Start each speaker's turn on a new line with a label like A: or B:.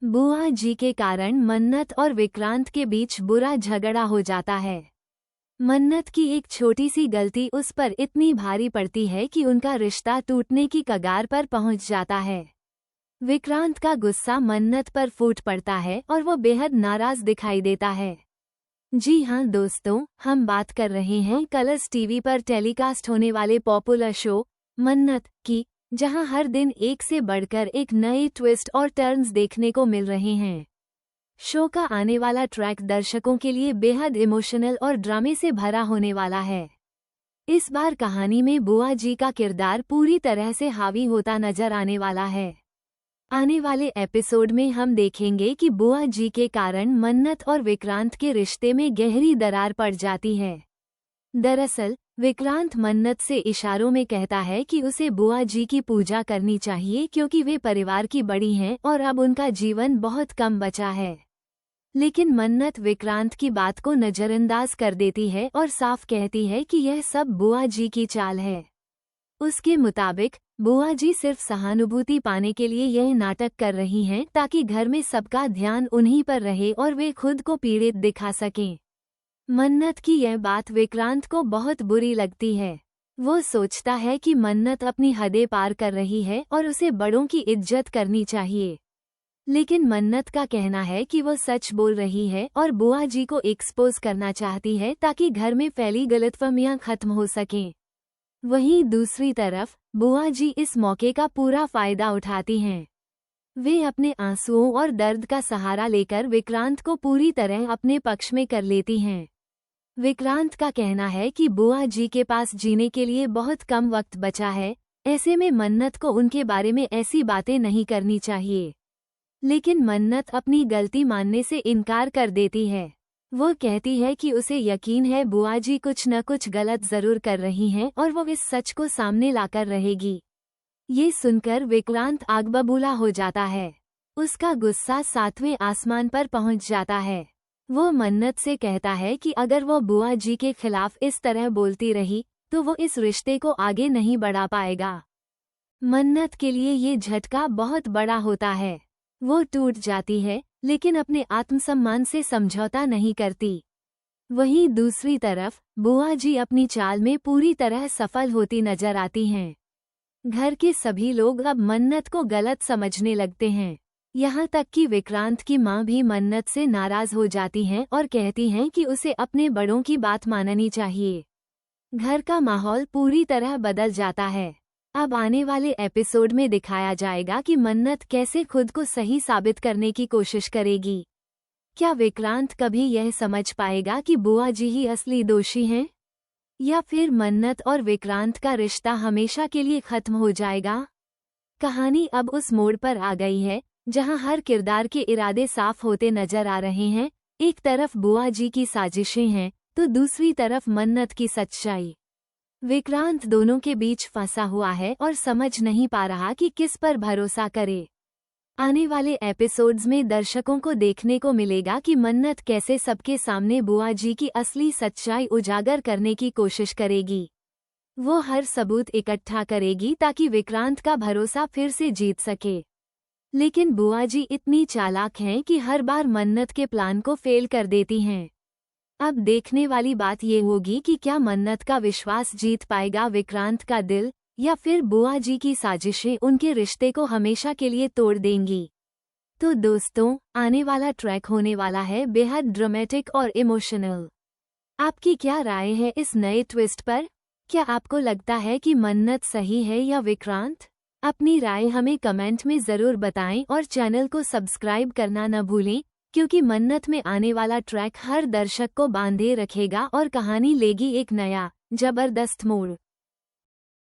A: बुआ जी के कारण मन्नत और विक्रांत के बीच बुरा झगड़ा हो जाता है। मन्नत की एक छोटी सी गलती उस पर इतनी भारी पड़ती है कि उनका रिश्ता टूटने की कगार पर पहुंच जाता है। विक्रांत का गुस्सा मन्नत पर फूट पड़ता है और वो बेहद नाराज दिखाई देता है। जी हाँ दोस्तों, हम बात कर रहे हैं कलर्स टीवी पर टेलीकास्ट होने वाले पॉपुलर शो मन्नत की, जहां हर दिन एक से बढ़कर एक नए ट्विस्ट और टर्न्स देखने को मिल रहे हैं। शो का आने वाला ट्रैक दर्शकों के लिए बेहद इमोशनल और ड्रामे से भरा होने वाला है। इस बार कहानी में बुआ जी का किरदार पूरी तरह से हावी होता नजर आने वाला है। आने वाले एपिसोड में हम देखेंगे कि बुआ जी के कारण मन्नत और विक्रांत के रिश्ते में गहरी दरार पड़ जाती है। दरअसल विक्रांत मन्नत से इशारों में कहता है कि उसे बुआ जी की पूजा करनी चाहिए क्योंकि वे परिवार की बड़ी हैं और अब उनका जीवन बहुत कम बचा है। लेकिन मन्नत विक्रांत की बात को नजरअंदाज कर देती है और साफ कहती है कि यह सब बुआ जी की चाल है। उसके मुताबिक बुआ जी सिर्फ सहानुभूति पाने के लिए यह नाटक कर रही हैं ताकि घर में सबका ध्यान उन्हीं पर रहे और वे खुद को पीड़ित दिखा सकें। मन्नत की यह बात विक्रांत को बहुत बुरी लगती है। वो सोचता है कि मन्नत अपनी हदें पार कर रही है और उसे बड़ों की इज्जत करनी चाहिए। लेकिन मन्नत का कहना है कि वो सच बोल रही है और बुआ जी को एक्सपोज करना चाहती है ताकि घर में फैली गलतफहमियां खत्म हो सकें। वहीं दूसरी तरफ बुआ जी इस मौके का पूरा फायदा उठाती हैं। वे अपने आंसुओं और दर्द का सहारा लेकर विक्रांत को पूरी तरह अपने पक्ष में कर लेती हैं। विक्रांत का कहना है कि बुआ जी के पास जीने के लिए बहुत कम वक्त बचा है, ऐसे में मन्नत को उनके बारे में ऐसी बातें नहीं करनी चाहिए। लेकिन मन्नत अपनी गलती मानने से इनकार कर देती है। वो कहती है कि उसे यकीन है बुआ जी कुछ न कुछ गलत जरूर कर रही हैं और वो इस सच को सामने लाकर रहेगी। ये सुनकर विक्रांत आग बबूला हो जाता है। उसका गुस्सा 7वें आसमान पर पहुंच जाता है। वो मन्नत से कहता है कि अगर वो बुआ जी के खिलाफ इस तरह बोलती रही तो वो इस रिश्ते को आगे नहीं बढ़ा पाएगा। मन्नत के लिए ये झटका बहुत बड़ा होता है। वो टूट जाती है लेकिन अपने आत्मसम्मान से समझौता नहीं करती। वहीं दूसरी तरफ बुआ जी अपनी चाल में पूरी तरह सफल होती नजर आती हैं। घर के सभी लोग अब मन्नत को गलत समझने लगते हैं। यहाँ तक कि विक्रांत की माँ भी मन्नत से नाराज हो जाती हैं और कहती हैं कि उसे अपने बड़ों की बात माननी चाहिए। घर का माहौल पूरी तरह बदल जाता है। अब आने वाले एपिसोड में दिखाया जाएगा कि मन्नत कैसे खुद को सही साबित करने की कोशिश करेगी। क्या विक्रांत कभी यह समझ पाएगा कि बुआ जी ही असली दोषी हैं? या फिर मन्नत और विक्रांत का रिश्ता हमेशा के लिए खत्म हो जाएगा? कहानी अब उस मोड़ पर आ गई है जहां हर किरदार के इरादे साफ होते नजर आ रहे हैं। एक तरफ बुआ जी की साजिशें हैं तो दूसरी तरफ मन्नत की सच्चाई। विक्रांत दोनों के बीच फंसा हुआ है और समझ नहीं पा रहा कि किस पर भरोसा करे। आने वाले एपिसोड्स में दर्शकों को देखने को मिलेगा कि मन्नत कैसे सबके सामने बुआ जी की असली सच्चाई उजागर करने की कोशिश करेगी। वो हर सबूत इकट्ठा करेगी ताकि विक्रांत का भरोसा फिर से जीत सके। लेकिन बुआ जी इतनी चालाक हैं कि हर बार मन्नत के प्लान को फेल कर देती हैं। अब देखने वाली बात ये होगी कि क्या मन्नत का विश्वास जीत पाएगा विक्रांत का दिल, या फिर बुआ जी की साजिशें उनके रिश्ते को हमेशा के लिए तोड़ देंगी। तो दोस्तों, आने वाला ट्रैक होने वाला है बेहद ड्रामेटिक और इमोशनल। आपकी क्या राय है इस नए ट्विस्ट पर? क्या आपको लगता है कि मन्नत सही है या विक्रांत? अपनी राय हमें कमेंट में ज़रूर बताएं और चैनल को सब्सक्राइब करना न भूलें, क्योंकि मन्नत में आने वाला ट्रैक हर दर्शक को बांधे रखेगा और कहानी लेगी एक नया जबरदस्त मोड़।